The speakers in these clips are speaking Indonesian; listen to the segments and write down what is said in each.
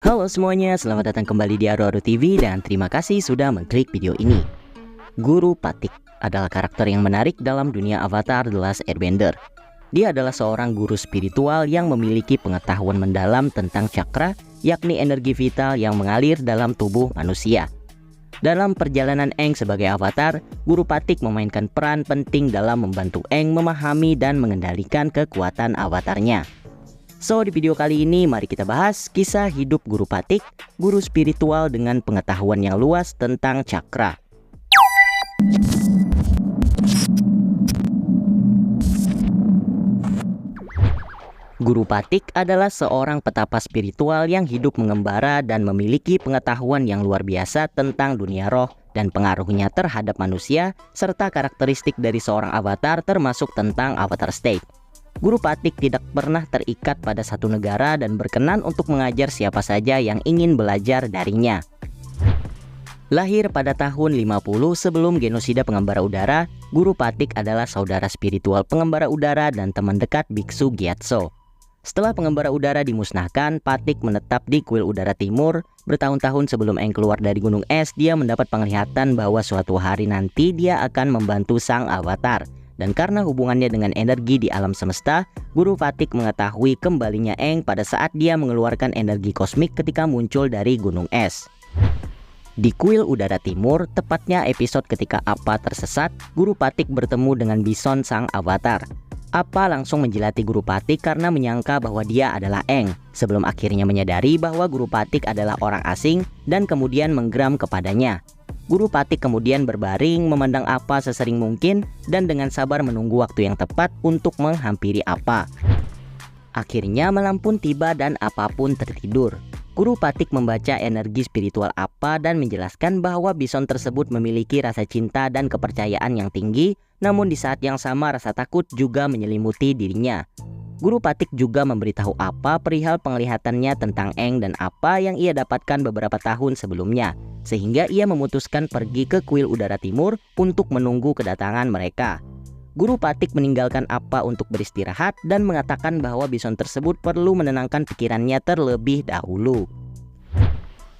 Halo semuanya, selamat datang kembali di Aru-Aru TV dan terima kasih sudah mengklik video ini. Guru Patik adalah karakter yang menarik dalam dunia Avatar The Last Airbender. Dia adalah seorang guru spiritual yang memiliki pengetahuan mendalam tentang cakra, yakni energi vital yang mengalir dalam tubuh manusia. Dalam perjalanan Aang sebagai avatar, Guru Patik memainkan peran penting dalam membantu Aang memahami dan mengendalikan kekuatan avatarnya. So, di video kali ini mari kita bahas kisah hidup Guru Patik, guru spiritual dengan pengetahuan yang luas tentang cakra. Guru Patik adalah seorang petapa spiritual yang hidup mengembara dan memiliki pengetahuan yang luar biasa tentang dunia roh dan pengaruhnya terhadap manusia, serta karakteristik dari seorang avatar termasuk tentang avatar state. Guru Patik tidak pernah terikat pada satu negara dan berkenan untuk mengajar siapa saja yang ingin belajar darinya. Lahir pada tahun 50 sebelum genosida pengembara udara, Guru Patik adalah saudara spiritual pengembara udara dan teman dekat Biksu Gyatso. Setelah pengembara udara dimusnahkan, Patik menetap di kuil udara timur. Bertahun-tahun sebelum Aang keluar dari gunung es, dia mendapat penglihatan bahwa suatu hari nanti dia akan membantu sang avatar. Dan karena hubungannya dengan energi di alam semesta, Guru Patik mengetahui kembalinya Aang pada saat dia mengeluarkan energi kosmik ketika muncul dari gunung es. Di kuil udara timur, tepatnya episode ketika Appa tersesat, Guru Patik bertemu dengan Bison sang avatar. Appa langsung menjilati Guru Patik karena menyangka bahwa dia adalah Aang, sebelum akhirnya menyadari bahwa Guru Patik adalah orang asing dan kemudian menggeram kepadanya. Guru Patik kemudian berbaring memandang Appa sesering mungkin dan dengan sabar menunggu waktu yang tepat untuk menghampiri Appa. Akhirnya malam pun tiba dan Appa pun tertidur. Guru Patik membaca energi spiritual Appa dan menjelaskan bahwa Bison tersebut memiliki rasa cinta dan kepercayaan yang tinggi, namun di saat yang sama rasa takut juga menyelimuti dirinya. Guru Patik juga memberitahu Appa perihal penglihatannya tentang Aang dan Appa yang ia dapatkan beberapa tahun sebelumnya, sehingga ia memutuskan pergi ke kuil udara timur untuk menunggu kedatangan mereka. Guru Patik meninggalkan Appa untuk beristirahat dan mengatakan bahwa Bison tersebut perlu menenangkan pikirannya terlebih dahulu.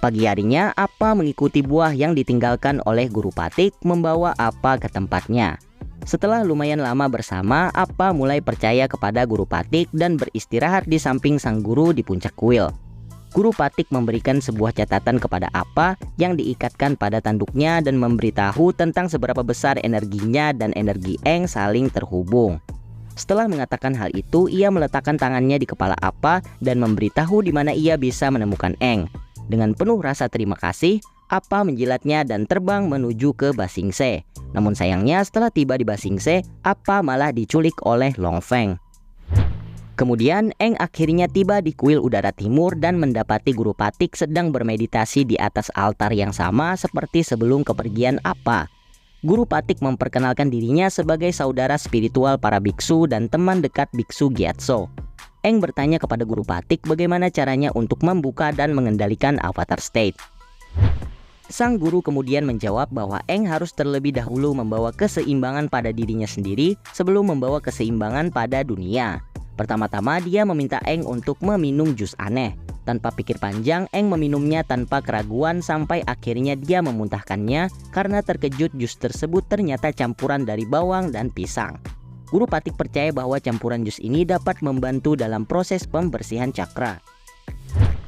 Pagi harinya, Appa mengikuti buah yang ditinggalkan oleh Guru Patik membawa Appa ke tempatnya. Setelah lumayan lama bersama, Appa mulai percaya kepada Guru Patik dan beristirahat di samping sang guru di puncak kuil. Guru Patik memberikan sebuah catatan kepada Appa yang diikatkan pada tanduknya dan memberitahu tentang seberapa besar energinya dan energi Aang saling terhubung. Setelah mengatakan hal itu, ia meletakkan tangannya di kepala Appa dan memberitahu di mana ia bisa menemukan Aang. Dengan penuh rasa terima kasih, Appa menjilatnya dan terbang menuju ke Ba Sing Se. Namun sayangnya setelah tiba di Ba Sing Se, Appa malah diculik oleh Long Feng. Kemudian Aang akhirnya tiba di kuil udara timur dan mendapati Guru Patik sedang bermeditasi di atas altar yang sama seperti sebelum kepergian Appa. Guru Patik memperkenalkan dirinya sebagai saudara spiritual para biksu dan teman dekat Biksu Gyatso. Aang bertanya kepada Guru Patik bagaimana caranya untuk membuka dan mengendalikan avatar state. Sang guru kemudian menjawab bahwa Aang harus terlebih dahulu membawa keseimbangan pada dirinya sendiri sebelum membawa keseimbangan pada dunia. Pertama-tama dia meminta Aang untuk meminum jus aneh. Tanpa pikir panjang, Aang meminumnya tanpa keraguan sampai akhirnya dia memuntahkannya karena terkejut jus tersebut ternyata campuran dari bawang dan pisang. Guru Patik percaya bahwa campuran jus ini dapat membantu dalam proses pembersihan cakra.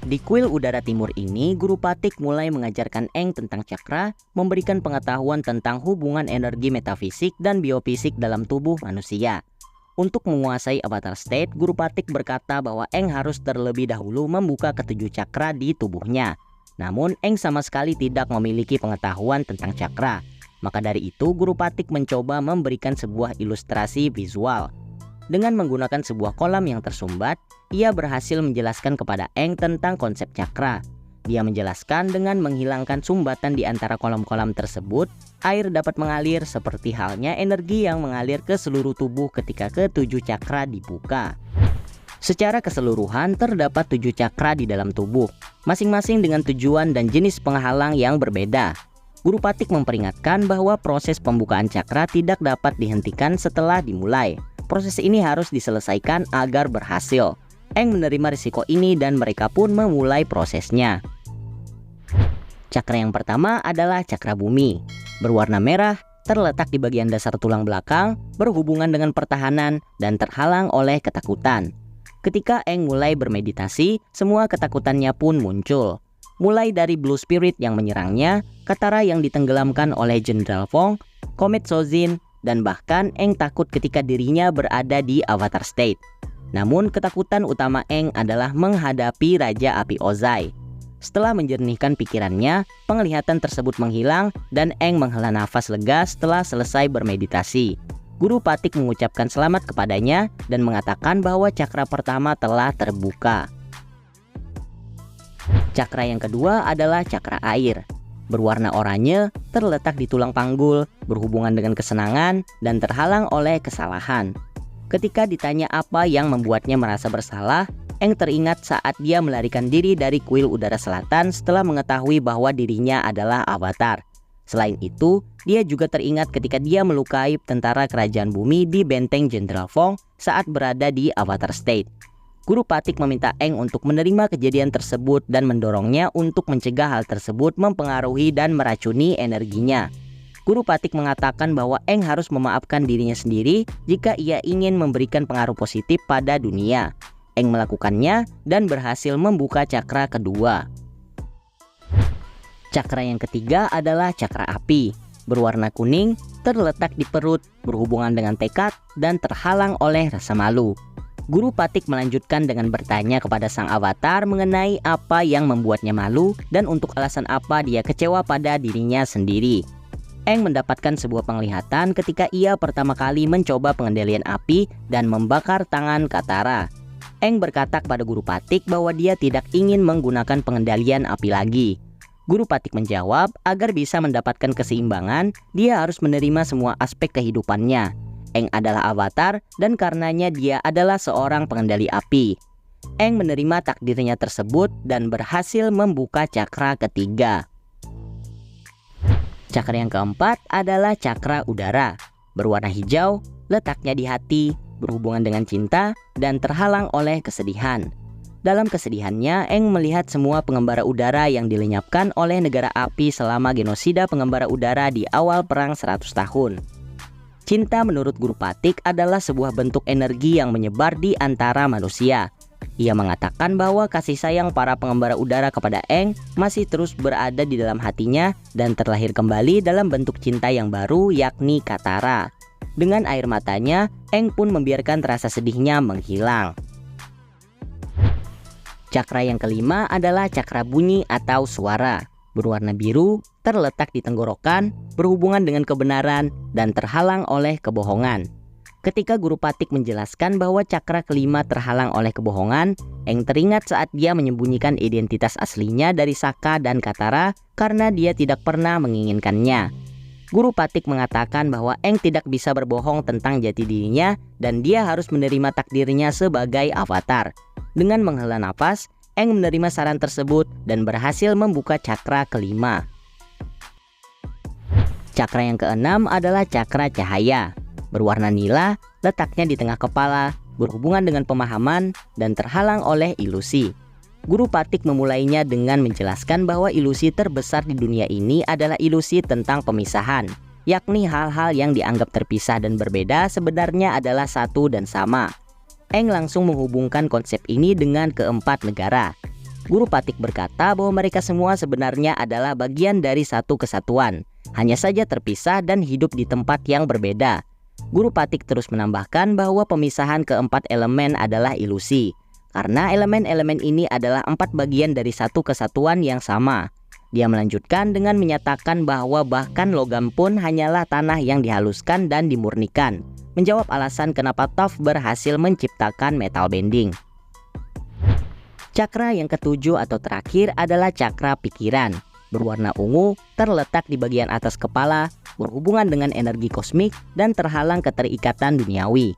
Di kuil udara timur ini, Guru Patik mulai mengajarkan Aang tentang cakra, memberikan pengetahuan tentang hubungan energi metafisik dan biofisik dalam tubuh manusia. Untuk menguasai avatar state, Guru Patik berkata bahwa Aang harus terlebih dahulu membuka ketujuh cakra di tubuhnya. Namun Aang sama sekali tidak memiliki pengetahuan tentang cakra. Maka dari itu, Guru Patik mencoba memberikan sebuah ilustrasi visual. Dengan menggunakan sebuah kolam yang tersumbat, ia berhasil menjelaskan kepada Aang tentang konsep cakra. Dia menjelaskan dengan menghilangkan sumbatan di antara kolam-kolam tersebut, air dapat mengalir seperti halnya energi yang mengalir ke seluruh tubuh ketika ketujuh cakra dibuka. Secara keseluruhan terdapat 7 cakra di dalam tubuh, masing-masing dengan tujuan dan jenis penghalang yang berbeda. Guru Patik memperingatkan bahwa proses pembukaan cakra tidak dapat dihentikan setelah dimulai. Proses ini harus diselesaikan agar berhasil. Eng menerima risiko ini dan mereka pun memulai prosesnya. Cakra yang pertama adalah cakra bumi. Berwarna merah, terletak di bagian dasar tulang belakang, berhubungan dengan pertahanan, dan terhalang oleh ketakutan. Ketika Eng mulai bermeditasi, semua ketakutannya pun muncul. Mulai dari Blue Spirit yang menyerangnya, Katara yang ditenggelamkan oleh Jenderal Fong, Komet Sojin, dan bahkan Eng takut ketika dirinya berada di Avatar State. Namun ketakutan utama Eng adalah menghadapi Raja Api Ozai. Setelah menjernihkan pikirannya, penglihatan tersebut menghilang dan Eng menghela nafas lega setelah selesai bermeditasi. Guru Patik mengucapkan selamat kepadanya dan mengatakan bahwa cakra pertama telah terbuka. Cakra yang kedua adalah cakra air. Berwarna oranye, terletak di tulang panggul, berhubungan dengan kesenangan, dan terhalang oleh kesalahan. Ketika ditanya apa yang membuatnya merasa bersalah, Eng teringat saat dia melarikan diri dari kuil udara selatan setelah mengetahui bahwa dirinya adalah avatar. Selain itu, dia juga teringat ketika dia melukai tentara kerajaan bumi di benteng Jenderal Fong saat berada di Avatar State. Guru Patik meminta Eng untuk menerima kejadian tersebut dan mendorongnya untuk mencegah hal tersebut mempengaruhi dan meracuni energinya. Guru Patik mengatakan bahwa Eng harus memaafkan dirinya sendiri jika ia ingin memberikan pengaruh positif pada dunia. Eng melakukannya dan berhasil membuka cakra kedua. Cakra yang ketiga adalah cakra api. Berwarna kuning, terletak di perut, berhubungan dengan tekad, dan terhalang oleh rasa malu. Guru Patik melanjutkan dengan bertanya kepada sang avatar mengenai apa yang membuatnya malu dan untuk alasan apa dia kecewa pada dirinya sendiri. Eng mendapatkan sebuah penglihatan ketika ia pertama kali mencoba pengendalian api dan membakar tangan Katara. Eng berkata kepada Guru Patik bahwa dia tidak ingin menggunakan pengendalian api lagi. Guru Patik menjawab agar bisa mendapatkan keseimbangan, dia harus menerima semua aspek kehidupannya. Eng adalah avatar dan karenanya dia adalah seorang pengendali api. Eng menerima takdirnya tersebut dan berhasil membuka cakra ketiga. Cakra yang keempat adalah cakra udara. Berwarna hijau, letaknya di hati, berhubungan dengan cinta, dan terhalang oleh kesedihan. Dalam kesedihannya, Eng melihat semua pengembara udara yang dilenyapkan oleh negara api selama genosida pengembara udara di awal perang 100 tahun. Cinta menurut Guru Patik adalah sebuah bentuk energi yang menyebar di antara manusia. Ia mengatakan bahwa kasih sayang para pengembara udara kepada Eng masih terus berada di dalam hatinya dan terlahir kembali dalam bentuk cinta yang baru, yakni Katara. Dengan air matanya, Eng pun membiarkan rasa sedihnya menghilang. Cakra yang kelima adalah cakra bunyi atau suara. Berwarna biru, terletak di tenggorokan, berhubungan dengan kebenaran, dan terhalang oleh kebohongan. Ketika Guru Patik menjelaskan bahwa cakra kelima terhalang oleh kebohongan, Eng teringat saat dia menyembunyikan identitas aslinya dari Sokka dan Katara karena dia tidak pernah menginginkannya. Guru Patik mengatakan bahwa Eng tidak bisa berbohong tentang jati dirinya dan dia harus menerima takdirnya sebagai avatar. Dengan menghela nafas, Eng menerima saran tersebut dan berhasil membuka cakra kelima. Cakra yang keenam adalah cakra cahaya. Berwarna nila, letaknya di tengah kepala, berhubungan dengan pemahaman, dan terhalang oleh ilusi. Guru Patik memulainya dengan menjelaskan bahwa ilusi terbesar di dunia ini adalah ilusi tentang pemisahan, yakni hal-hal yang dianggap terpisah dan berbeda sebenarnya adalah satu dan sama. Eng langsung menghubungkan konsep ini dengan keempat negara. Guru Patik berkata bahwa mereka semua sebenarnya adalah bagian dari satu kesatuan, hanya saja terpisah dan hidup di tempat yang berbeda. Guru Patik terus menambahkan bahwa pemisahan keempat elemen adalah ilusi, karena elemen-elemen ini adalah 4 bagian dari satu kesatuan yang sama. Dia melanjutkan dengan menyatakan bahwa bahkan logam pun hanyalah tanah yang dihaluskan dan dimurnikan, menjawab alasan kenapa Toph berhasil menciptakan metal bending. Cakra yang ketujuh atau terakhir adalah cakra pikiran. Berwarna ungu, terletak di bagian atas kepala, berhubungan dengan energi kosmik, dan terhalang keterikatan duniawi.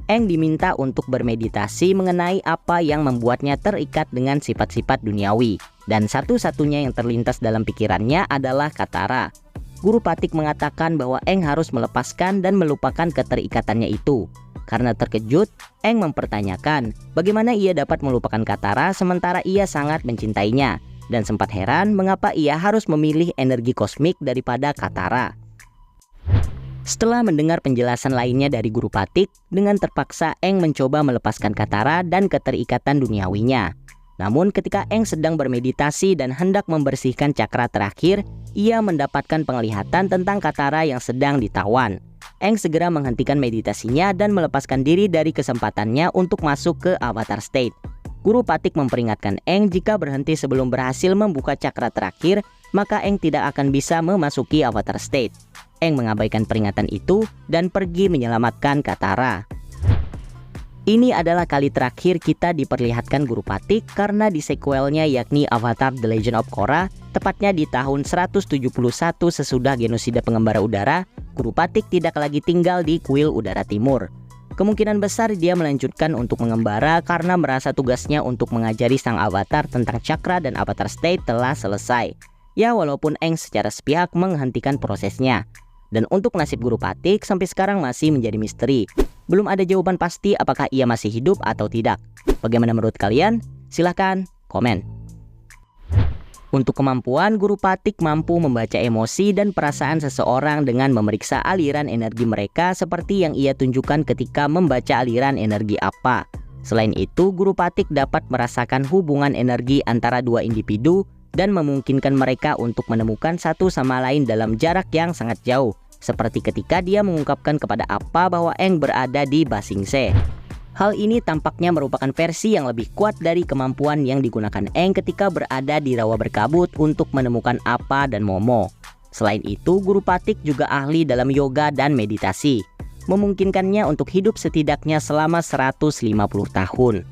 Eng diminta untuk bermeditasi mengenai apa yang membuatnya terikat dengan sifat-sifat duniawi, dan satu-satunya yang terlintas dalam pikirannya adalah Katara. Guru Patik mengatakan bahwa Eng harus melepaskan dan melupakan keterikatannya itu. Karena terkejut, Aang mempertanyakan bagaimana ia dapat melupakan Katara sementara ia sangat mencintainya, dan sempat heran mengapa ia harus memilih energi kosmik daripada Katara. Setelah mendengar penjelasan lainnya dari Guru Patik, dengan terpaksa Aang mencoba melepaskan Katara dan keterikatan duniawinya. Namun ketika Aang sedang bermeditasi dan hendak membersihkan cakra terakhir, ia mendapatkan penglihatan tentang Katara yang sedang ditawan. Aang segera menghentikan meditasinya dan melepaskan diri dari kesempatannya untuk masuk ke Avatar State. Guru Patik memperingatkan Aang jika berhenti sebelum berhasil membuka cakra terakhir, maka Aang tidak akan bisa memasuki Avatar State. Aang mengabaikan peringatan itu dan pergi menyelamatkan Katara. Ini adalah kali terakhir kita diperlihatkan Guru Patik karena di sequelnya yakni Avatar The Legend of Korra, tepatnya di tahun 171 sesudah genosida pengembara udara, Guru Patik tidak lagi tinggal di kuil udara timur. Kemungkinan besar dia melanjutkan untuk mengembara karena merasa tugasnya untuk mengajari sang avatar tentang cakra dan Avatar State telah selesai. Ya, walaupun Aang secara sepihak menghentikan prosesnya. Dan untuk nasib Guru Patik sampai sekarang masih menjadi misteri. Belum ada jawaban pasti apakah ia masih hidup atau tidak. Bagaimana menurut kalian? Silahkan komen. Untuk kemampuan, Guru Patik mampu membaca emosi dan perasaan seseorang dengan memeriksa aliran energi mereka seperti yang ia tunjukkan ketika membaca aliran energi apa. Selain itu, Guru Patik dapat merasakan hubungan energi antara dua individu dan memungkinkan mereka untuk menemukan satu sama lain dalam jarak yang sangat jauh. Seperti ketika dia mengungkapkan kepada Appa bahwa Aang berada di Ba Sing Se. Hal ini tampaknya merupakan versi yang lebih kuat dari kemampuan yang digunakan Aang ketika berada di Rawa Berkabut untuk menemukan Appa dan Momo. Selain itu, Guru Patik juga ahli dalam yoga dan meditasi, memungkinkannya untuk hidup setidaknya selama 150 tahun.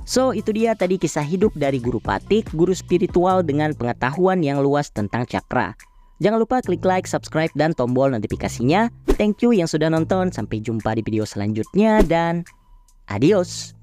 So, itu dia tadi kisah hidup dari Guru Patik, guru spiritual dengan pengetahuan yang luas tentang cakra. Jangan lupa klik like, subscribe, dan tombol notifikasinya. Thank you yang sudah nonton. Sampai jumpa di video selanjutnya dan adios.